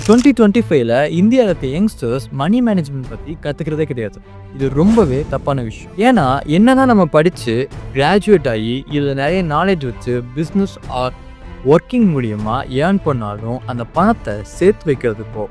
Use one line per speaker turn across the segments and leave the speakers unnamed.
2025ல இந்தியாவில் இருக்க யங்ஸ்டர்ஸ் மணி மேனேஜ்மெண்ட் பற்றி கற்றுக்கிறதே கிடையாது. இது ரொம்பவே தப்பான விஷயம். ஏன்னா என்னதான் நம்ம படித்து கிராஜுவேட் ஆகி இதில் நிறைய நாலேஜ் வச்சு பிஸ்னஸ் ஆர் ஒர்க்கிங் மூலியமாக ஏர்ன் பண்ணாலும் அந்த பணத்தை சேர்த்து வைக்கிறதுக்கோ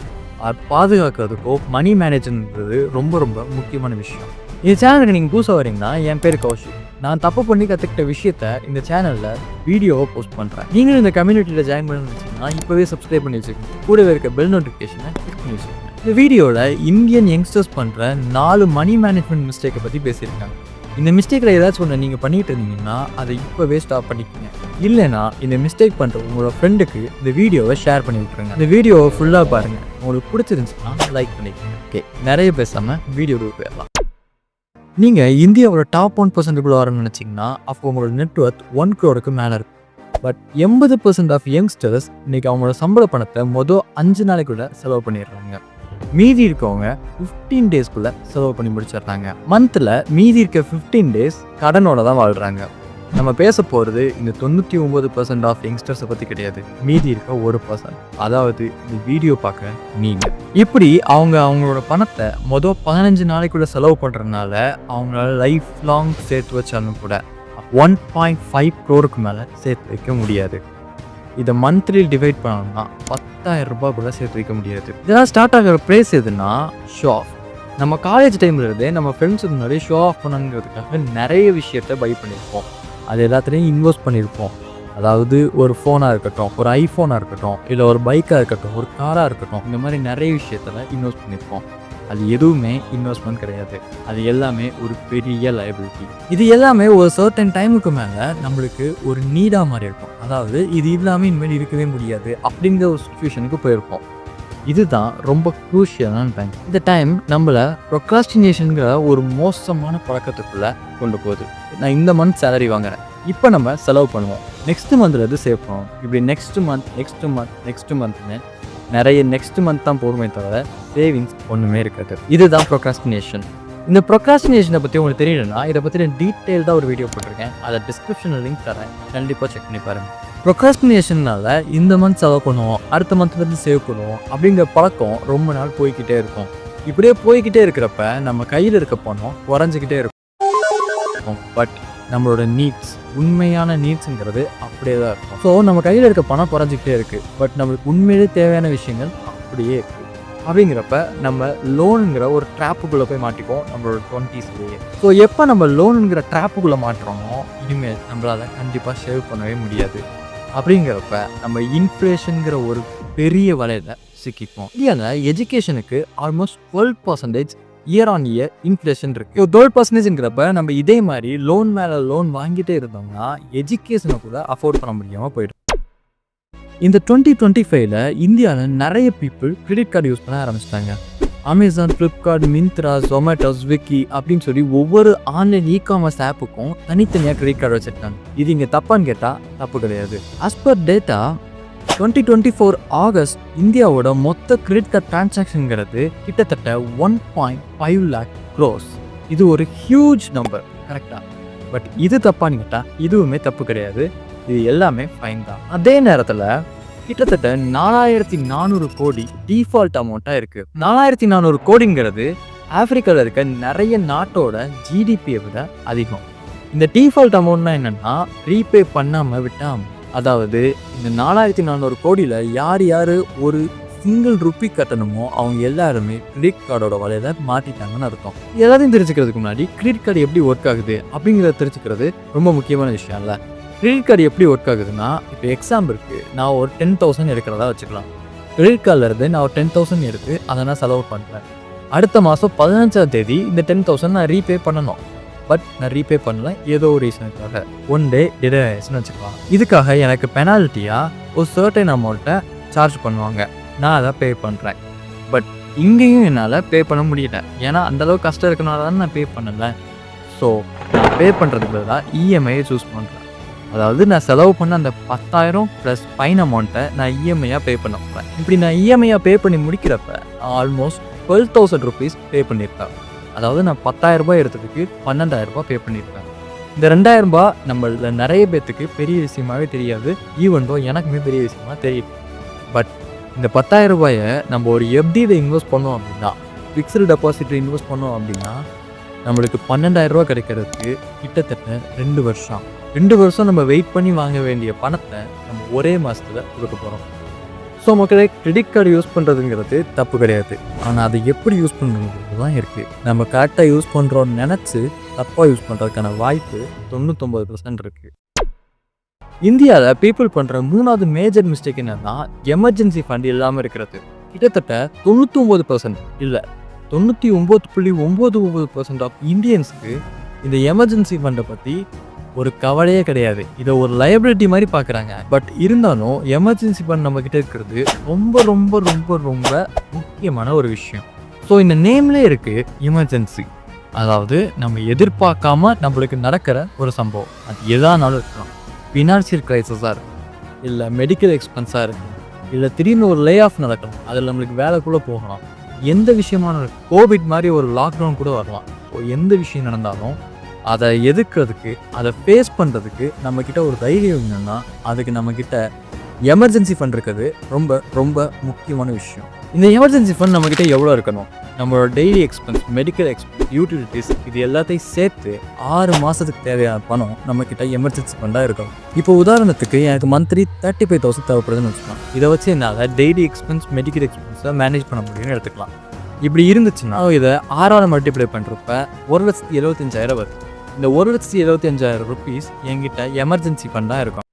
பாதுகாக்கிறதுக்கோ மணி மேனேஜ்மெண்ட்ன்றது ரொம்ப ரொம்ப முக்கியமான விஷயம். இந்த சேனலுக்கு நீங்கள் புதுசாக வரீங்கன்னா, என் பேர் கௌஷிக். நான் தப்பு பண்ணி கற்றுக்கிட்ட விஷயத்த இந்த சேனலில் வீடியோவை போஸ்ட் பண்ணுறேன். நீங்களும் இந்த கம்யூனிட்டியில் ஜாயின் பண்ணணும்னு வச்சிங்கன்னா இப்போவே சப்ஸ்கிரைப் பண்ணி வச்சுக்கோங்க. கூடவே இருக்க பெல் நோட்டிஃபிகேஷனை கிளிக் பண்ணி வச்சுக்கோங்க. இந்த வீடியோவில் இந்தியன் யங்ஸ்டர்ஸ் பண்ணுற 4 மணி மேனேஜ்மெண்ட் மிஸ்டேக்கை பற்றி பேசியிருக்காங்க. இந்த மிஸ்டேக்கில் ஏதாச்சும் ஒன்று நீங்கள் பண்ணிகிட்டு இருந்தீங்கன்னா அதை இப்போவே ஸ்டாப் பண்ணிக்கோங்க. இல்லைனா இந்த மிஸ்டேக் பண்ணுற உங்களோட ஃப்ரெண்டுக்கு இந்த வீடியோவை ஷேர் பண்ணி விட்ருங்க. இந்த வீடியோவை ஃபுல்லாக பாருங்கள். உங்களுக்கு பிடிச்சிருந்துச்சுன்னா லைக் பண்ணிக்கோங்க. ஓகே, நிறைய பேசாமல் வீடியோவுக்கு போயிடலாம். நீங்கள் இந்தியாவோட டாப் 1% வரணும்னு நினச்சிங்கன்னா அப்போ உங்களோட நெட்ஒர்க் 1 crore மேலே இருக்கும். பட் 80% ஆஃப் யங்ஸ்டர்ஸ் இன்றைக்கி அவங்களோட சம்பள பணத்தை மொதல் 5 நாளைக்குள்ளே செலவு பண்ணிடுறாங்க. மீதி இருக்கவங்க 15 டேஸ்க்குள்ளே செலவு பண்ணி முடிச்சிடுறாங்க. மந்தில் மீதி இருக்க 15 டேஸ் கடனோட தான் வாழ்கிறாங்க. நம்ம பேச போகிறது இந்த 99% ஆஃப் யங்ஸ்டர்ஸை பற்றி கிடையாது. மீதி இருக்க 1%, அதாவது இந்த வீடியோ பார்க்க நீங்கள். இப்படி அவங்களோட பணத்தை மொதல் 15 நாளைக்குள்ளே செலவு பண்ணுறதுனால அவங்களால லைஃப் லாங் சேர்த்து வச்சாலும் கூட 1.5 crore மேலே சேர்த்து வைக்க முடியாது. இதை மந்த்லி டிவைட் பண்ணோம்னா 10,000 ரூபாய் கூட சேர்த்து வைக்க முடியாது. இதெல்லாம் ஸ்டார்ட் ஆகிற ப்ரைஸ் எதுனா ஷோ ஆஃப். நம்ம காலேஜ் டைமில் இருந்தே நம்ம ஃப்ரெண்ட்ஸுக்கு முன்னாடி ஷோ ஆஃப் பண்ணுங்கிறதுக்காக நிறைய விஷயத்த பை பண்ணியிருப்போம். அது எல்லாத்துலேயும் இன்வெஸ்ட் பண்ணியிருப்போம். அதாவது ஒரு ஃபோனாக இருக்கட்டும், ஒரு ஐஃபோனாக இருக்கட்டும், இல்லை ஒரு பைக்காக இருக்கட்டும், ஒரு காராக இருக்கட்டும், இந்த மாதிரி நிறைய விஷயத்தில் இன்வெஸ்ட் பண்ணியிருப்போம். அது எதுவுமே இன்வெஸ்ட்மெண்ட் கிடையாது. அது எல்லாமே ஒரு பெரிய லைபிலிட்டி. இது எல்லாமே ஒரு சர்டன் டைமுக்கு மேலே நம்மளுக்கு ஒரு நீடாக மாதிரி இருக்கும். அதாவது இது இல்லாமல் இனிமேல் இருக்கவே முடியாது அப்படிங்கிற ஒரு சுச்சுவேஷனுக்கு போயிருப்போம். இதுதான் ரொம்ப க்ரூஷியலான டைம். இந்த டைம் நம்மளை ப்ரொக்ராஸ்டினேஷனுங்கிற ஒரு மோசமான பழக்கத்துக்குள்ளே கொண்டு போகுது. நான் இந்த மந்த் சேலரி வாங்குறேன், இப்போ நம்ம செலவு பண்ணுவோம், நெக்ஸ்ட் மந்த்லேருந்து சேவ் பண்ணுவோம், இப்படி நெக்ஸ்ட் மந்த்னு நிறைய நெக்ஸ்ட் மந்த் தான் போதுமே தவிர சேவிங்ஸ் ஒன்றுமே இருக்காது. இதுதான் ப்ரொக்ராஸ்டினேஷன். இந்த ப்ரொக்ராஸ்டினேஷனை பற்றி உங்களுக்கு தெரியலன்னா இதை பற்றி நான் டீட்டெயில்டாக ஒரு வீடியோ போட்டிருக்கேன். அதை டிஸ்கிரிப்ஷனில் லிங்க் தரேன், கண்டிப்பாக செக் பண்ணி பாருங்கள். ப்ரொக்ராஸ்டினேஷனால் இந்த மந்த் செலவு பண்ணுவோம், அடுத்த மந்த்லேருந்து சேவ் பண்ணுவோம் அப்படிங்கிற பழக்கம் ரொம்ப நாள் போய்கிட்டே இருக்கும். இப்படியே போய்கிட்டே இருக்கிறப்ப நம்ம கையில் இருக்க பணம் குறைஞ்சிக்கிட்டே இருக்கும். பட் நம்மளோட நீட்ஸ், உண்மையான நீட்ஸுங்கிறது அப்படியே தான் இருக்கும். ஸோ நம்ம கையில் இருக்க பணம் குறைஞ்சிக்கிட்டே இருக்குது, பட் நம்மளுக்கு உண்மையிலே தேவையான விஷயங்கள் அப்படியே இருக்குது. அப்படிங்கிறப்ப நம்ம லோனுங்கிற ஒரு ட்ராப்புக்குள்ளே போய் மாட்டிப்போம் நம்மளோட 20ஸ்லேயே. ஸோ எப்போ நம்ம லோனுங்கிற ட்ராப்புக்குள்ளே மாட்டுறோமோ இனிமேல் நம்மளால் கண்டிப்பாக சேவ் பண்ணவே முடியாது. அப்படிங்கிறப்ப நம்ம இன்ஃப்ளேஷனுங்கிற ஒரு பெரிய வலையில் சிக்கிப்போம். இந்தியாவில் எஜுகேஷனுக்கு almost 12% year on year inflation இருக்குது. 12%ங்கிறப்ப நம்ம இதே மாதிரி லோன் மேலே லோன் வாங்கிட்டே இருந்தோம்னா எஜுகேஷனை கூட அஃபோர்ட் பண்ண முடியாமல் போயிடும். இந்த 2025ல இந்தியாவில் நிறைய பீப்புள் கிரெடிட் கார்டு யூஸ் பண்ண ஆரம்பிச்சிட்டாங்க. Amazon, Flipkart, Myntra, Zomato, Swiggy அப்படின்னு சொல்லி ஒவ்வொரு ஆன்லைன் இ-காமர்ஸ் ஆப்புக்கும் தனித்தனியாக கிரெடிட் கார்டு வச்சுருக்காங்க. இது இங்கே தப்பான்னு கேட்டால் தப்பு கிடையாது. ஆஸ் பர் டேட்டா 2024 ஆகஸ்ட் இந்தியாவோட மொத்த கிரெடிட் கார்டு டிரான்சாக்ஷனுங்கிறது கிட்டத்தட்ட 1.5 lakh crores. இது ஒரு ஹியூஜ் நம்பர், கரெக்டாக. பட் இது தப்பான்னு கேட்டால் இதுவுமே தப்பு கிடையாது. இது எல்லாமே ஃபைன் தான். அதே நேரத்தில் கிட்டத்தட்ட 4400 கோடி டிஃபால்ட் அமௌண்ட்டாக இருக்குது. 4400 கோடிங்கிறது ஆப்பிரிக்காவில் இருக்க நிறைய நாட்டோட ஜிடிபியை விட அதிகம். இந்த டிஃபால்ட் அமௌண்ட்னா என்னென்னா ரீபே பண்ணாமல் விட்டால், அதாவது இந்த 4400 கோடியில் யார் யார் ஒரு சிங்கிள் ருப்பி கட்டணுமோ அவங்க எல்லாருமே கிரெடிட் கார்டோட வலையில மாட்டிட்டாங்கன்னு அர்த்தம். எல்லாத்தையும் தெரிஞ்சுக்கிறதுக்கு முன்னாடி கிரெடிட் கார்டு எப்படி ஒர்க் ஆகுது அப்படிங்கிறத தெரிஞ்சுக்கிறது ரொம்ப முக்கியமான விஷயம் இல்லை. கிரெடிட் கார்டு எப்படி ஒர்க் ஆகுதுன்னா, இப்போ எக்ஸாம்பிளுக்கு நான் ஒரு 10,000 எடுக்கிறதா வச்சுக்கலாம். கிரெடிட் கார்டில் இருந்து நான் ஒரு 10,000 எடுத்து அதை நான் செலவு பண்ணுறேன். அடுத்த மாதம் 15ஆம் தேதி இந்த 10,000 நான் ரீபே பண்ணணும். பட் நான் ரீபே பண்ணல, ஏதோ ஒரு ரீசனுக்காக 1 day டிலே ஆயிடுச்சுன்னு வச்சுக்கலாம். இதுக்காக எனக்கு பெனால்ட்டியாக ஒரு சர்டன் அமௌண்ட்டை சார்ஜ் பண்ணுவாங்க. நான் அதை பே பண்ணுறேன். பட் இங்கேயும் என்னால் பே பண்ண முடியல, ஏன்னா அந்தளவுக்கு கஷ்டம் இருக்கனால தான் நான் பே பண்ணலை. ஸோ நான் பே பண்ணுறதுக்கு பதிலாக இஎம்ஐயை சூஸ் பண்ணுறேன். அதாவது நான் செலவு பண்ண அந்த 10,000 ப்ளஸ் ஃபைன் அமௌண்ட்டை நான் இஎம்ஐயாக பே பண்ண போகிறேன். இப்படி நான் இஎம்ஐயாக பே பண்ணி முடிக்கிறப்ப ஆல்மோஸ்ட் 12,000 rupees பே பண்ணியிருக்கேன். அதாவது நான் 10,000 ரூபாய் எடுத்ததுக்கு 12,000 ரூபாய் பே பண்ணியிருக்கேன். இந்த 2,000 ரூபாய் நம்மள நிறைய பேர்த்துக்கு பெரிய விஷயமாகவே தெரியாது. ஈவன் தோ எனக்குமே பெரிய விஷயமா தெரியுது. பட் இந்த 10,000 ரூபாயை நம்ம ஒரு எஃப்டியில் இன்வெஸ்ட் பண்ணோம் அப்படின்னா, ஃபிக்ஸ்டு டெபாசிட்டில் இன்வெஸ்ட் பண்ணோம் அப்படின்னா, நம்மளுக்கு 12,000 ரூபா கிடைக்கிறதுக்கு கிட்டத்தட்ட 2 வருஷம். 2 வருஷம் நம்ம வெயிட் பண்ணி வாங்க வேண்டிய பணத்தை நம்ம ஒரே மாதத்தில் கொடுக்க போகிறோம். ஸோ மக்களே, கிரெடிட் கார்டு யூஸ் பண்ணுறதுங்கிறது தப்பு கிடையாது. ஆனால் அதை எப்படி யூஸ் பண்ணுறது தான் இருக்குது. நம்ம கரெக்டாக யூஸ் பண்ணுறோன்னு நினச்சி தப்பாக யூஸ் பண்ணுறதுக்கான வாய்ப்பு 99% இருக்குது. இந்தியாவில் பீப்புள் பண்ணுற 3வது மேஜர் மிஸ்டேக் என்னன்னா, எமர்ஜென்சி ஃபண்ட் இல்லாமல் இருக்கிறது. கிட்டத்தட்ட 99% இல்லை 99.99% ஆஃப் இந்தியன்ஸுக்கு இந்த எமர்ஜென்சி ஃபண்டை பற்றி ஒரு கவலையே கிடையாது. இதை ஒரு லைபிலிட்டி மாதிரி பார்க்குறாங்க. பட் இருந்தாலும் எமர்ஜென்சி ஃபண்ட் நம்மக்கிட்ட இருக்கிறது ரொம்ப ரொம்ப ரொம்ப ரொம்ப முக்கியமான ஒரு விஷயம். ஸோ இந்த நேம்லேயே இருக்குது எமர்ஜென்சி. அதாவது நம்ம எதிர்பார்க்காம நம்மளுக்கு நடக்கிற ஒரு சம்பவம். அது எதானாலும் இருக்கலாம். ஃபினான்ஷியல் கிரைசிஸாக இருக்கும், இல்லை மெடிக்கல் எக்ஸ்பென்ஸாக இருக்கும், இல்லை திடீர்னு ஒரு லே ஆஃப் நடக்கணும், அதில் நம்மளுக்கு வேலைக்குள்ளே போகலாம். எந்த விஷயமான கோவிட் மாதிரி ஒரு லாக்டவுன் கூட வரலாம். ஸோ எந்த விஷயம் நடந்தாலும் அதை எதிர்க்கிறதுக்கு, அதை ஃபேஸ் பண்ணுறதுக்கு நம்மக்கிட்ட ஒரு தைரியம் என்னென்னா, அதுக்கு நம்மக்கிட்ட எமர்ஜென்சி ஃபண்ட் இருக்கிறது ரொம்ப ரொம்ப முக்கியமான விஷயம். இந்த எமர்ஜென்சி ஃபண்ட் நம்மக்கிட்ட எவ்வளோ இருக்கணும்? நம்மளோட daily expense, medical expense, utilities, இது எல்லாத்தையும் சேர்த்து 6 மாதத்துக்கு தேவையான பணம் நம்மக்கிட்ட எமர்ஜென்சி ஃபண்டாக இருக்கணும். இப்போ உதாரணத்துக்கு எனக்கு மந்த்லி 35,000 தேவைப்படுதுன்னு வச்சுக்கலாம். இதை வச்சு என்னால் டெய்லி எக்ஸ்பென்ஸ், மெடிக்கல் எக்ஸ்பென்ஸை மேனேஜ் பண்ண முடியும்னு எடுத்துக்கலாம். இப்படி இருந்துச்சுன்னா இதை 6ஆல் மல்டிப்ளை பண்ணுறப்ப 1,75,000 வருது. இந்த 1,75,000 ருபீஸ் என்கிட்ட எமர்ஜென்சி ஃபண்டாக இருக்கும்.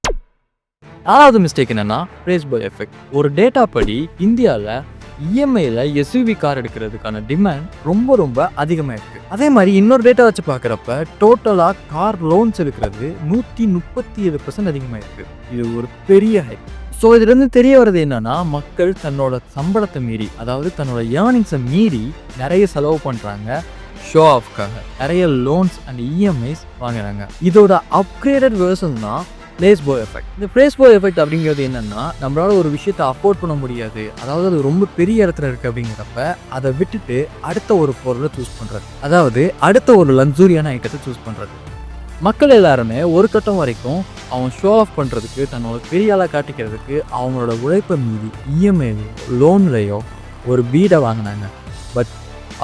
4வது மிஸ்டேக் என்னென்னா, ப்ரைஸ் பை எஃபெக்ட். ஒரு டேட்டா படி இந்தியாவில் இஎம்ஐயில் எஸ்யூவி கார் எடுக்கிறதுக்கான டிமாண்ட் ரொம்ப ரொம்ப அதிகமாக இருக்குது. அதே மாதிரி இன்னொரு டேட்டா வச்சு பார்க்குறப்ப டோட்டலாக கார் லோன்ஸ் எடுக்கிறது 137% அதிகமாக இருக்குது. இது ஒரு பெரிய ஹைக். ஸோ இதுலேருந்து தெரிய வர்றது என்னன்னா, மக்கள் தன்னோட சம்பளத்தை மீறி, அதாவது தன்னோட ஏர்னிங்ஸை மீறி நிறைய செலவு பண்ணுறாங்க. ஷோ ஆஃப்காக நிறைய லோன்ஸ் அண்ட் இஎம்ஐஸ் வாங்குறாங்க. இதோட அப்கிரேடட் வேர்ஷன் தான் பிளேஸ்போ எஃபெக்ட். இந்த பிளேஸ்போ எஃபெக்ட் அப்படிங்கிறது என்னென்னா, நம்மளால ஒரு விஷயத்தை அஃபோர்ட் பண்ண முடியாது, அதாவது அது ரொம்ப பெரிய இடத்துல இருக்குது அப்படிங்கிறப்ப அதை விட்டுட்டு அடுத்த ஒரு பொருளை சூஸ் பண்ணுறது, அதாவது அடுத்த ஒரு லக்ஸூரியான ஐட்டத்தை சூஸ் பண்ணுறது. மக்கள் எல்லாருமே ஒரு கட்டம் வரைக்கும் அவன் ஷோ ஆஃப் பண்ணுறதுக்கு, தன்னோட பெரிய ஆளாக காட்டிக்கிறதுக்கு அவங்களோட உழைப்பை மீறி இஎம்ஐலையோ லோன்லையோ ஒரு வீடை வாங்கினாங்க. பட்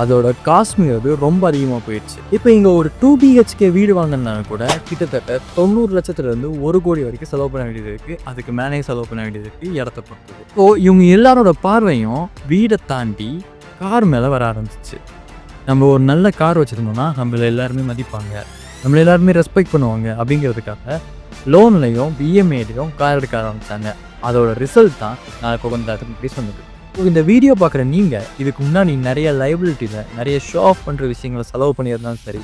அதோட காஸ்ட்ங்கிறது ரொம்ப அதிகமாக போயிடுச்சு. இப்போ இங்கே ஒரு 2 BHK வீடு வாங்கினா கூட கிட்டத்தட்ட 90 லட்சத்துலேருந்து 1 கோடி வரைக்கும் செலவு பண்ண வேண்டியது இருக்குது. அதுக்கு மேலே செலவு பண்ண வேண்டியது இருக்குது, இடத்த பொறுத்தது. ஸோ இவங்க எல்லாரோட பார்வையும் வீடை தாண்டி கார் மேலே வர ஆரம்பிச்சிச்சு. நம்ம ஒரு நல்ல கார் வச்சுருந்தோம்னா நம்மளை எல்லாருமே மதிப்பாங்க, நம்மளை எல்லாருமே ரெஸ்பெக்ட் பண்ணுவாங்க அப்படிங்கிறதுக்காக லோன்லையும் இஎம்ஐலையும் கார் எடுக்க ஆரம்பித்தாங்க. அதோட ரிசல்ட் தான் நான் இப்போ கொஞ்சம் அதுக்கு சொன்னது. ஸோ இந்த வீடியோ பார்க்குற நீங்கள் இதுக்கு முன்னாடி நிறைய லைபிலிட்டியில் நிறைய ஷோ ஆஃப் பண்ணுற விஷயங்களை செலவு பண்ணியிருந்தாலும் சரி,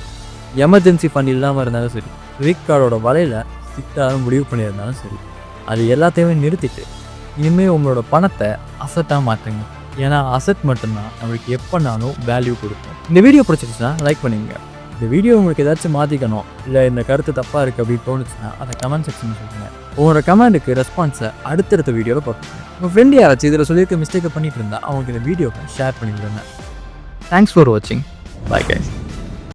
எமர்ஜென்சி ஃபண்ட் இல்லாமல் இருந்தாலும் சரி, கிரெடிட் கார்டோட வலையில் சிக்டாலும் முடிவு பண்ணியிருந்தாலும் சரி, அது எல்லாத்தையுமே நிறுத்திட்டு இனிமேல் உங்களோட பணத்தை அசட்டாக மாற்றுங்க. ஏன்னா அசட் மட்டும்தான் நம்மளுக்கு எப்போனாலும் வேல்யூ கொடுக்கும். இந்த வீடியோ பிடிச்சிருச்சுன்னா லைக் பண்ணுங்க. இந்த வீடியோ உங்களுக்கு ஏதாச்சும் மாற்றிக்கணும், இல்லை இந்த கருத்து தப்பாக இருக்குது அப்படின்னு தோணுச்சுன்னா அதை கமெண்ட் செக்ஷன் சொல்லுங்கள். உங்களோட கமெண்ட்டுக்கு ரெஸ்பான்ஸை அடுத்தடுத்த வீடியோவில் பார்ப்பீங்க. உங்கள் ஃப்ரெண்ட் யாராச்சும் இதில் சொல்லியிருக்க மிஸ்டேக்கை பண்ணிட்டு இருந்தால் அவங்களுக்கு இந்த வீடியோவை ஷேர் பண்ணிவிடுங்க. தேங்க்ஸ் ஃபார் வாட்சிங். Bye guys.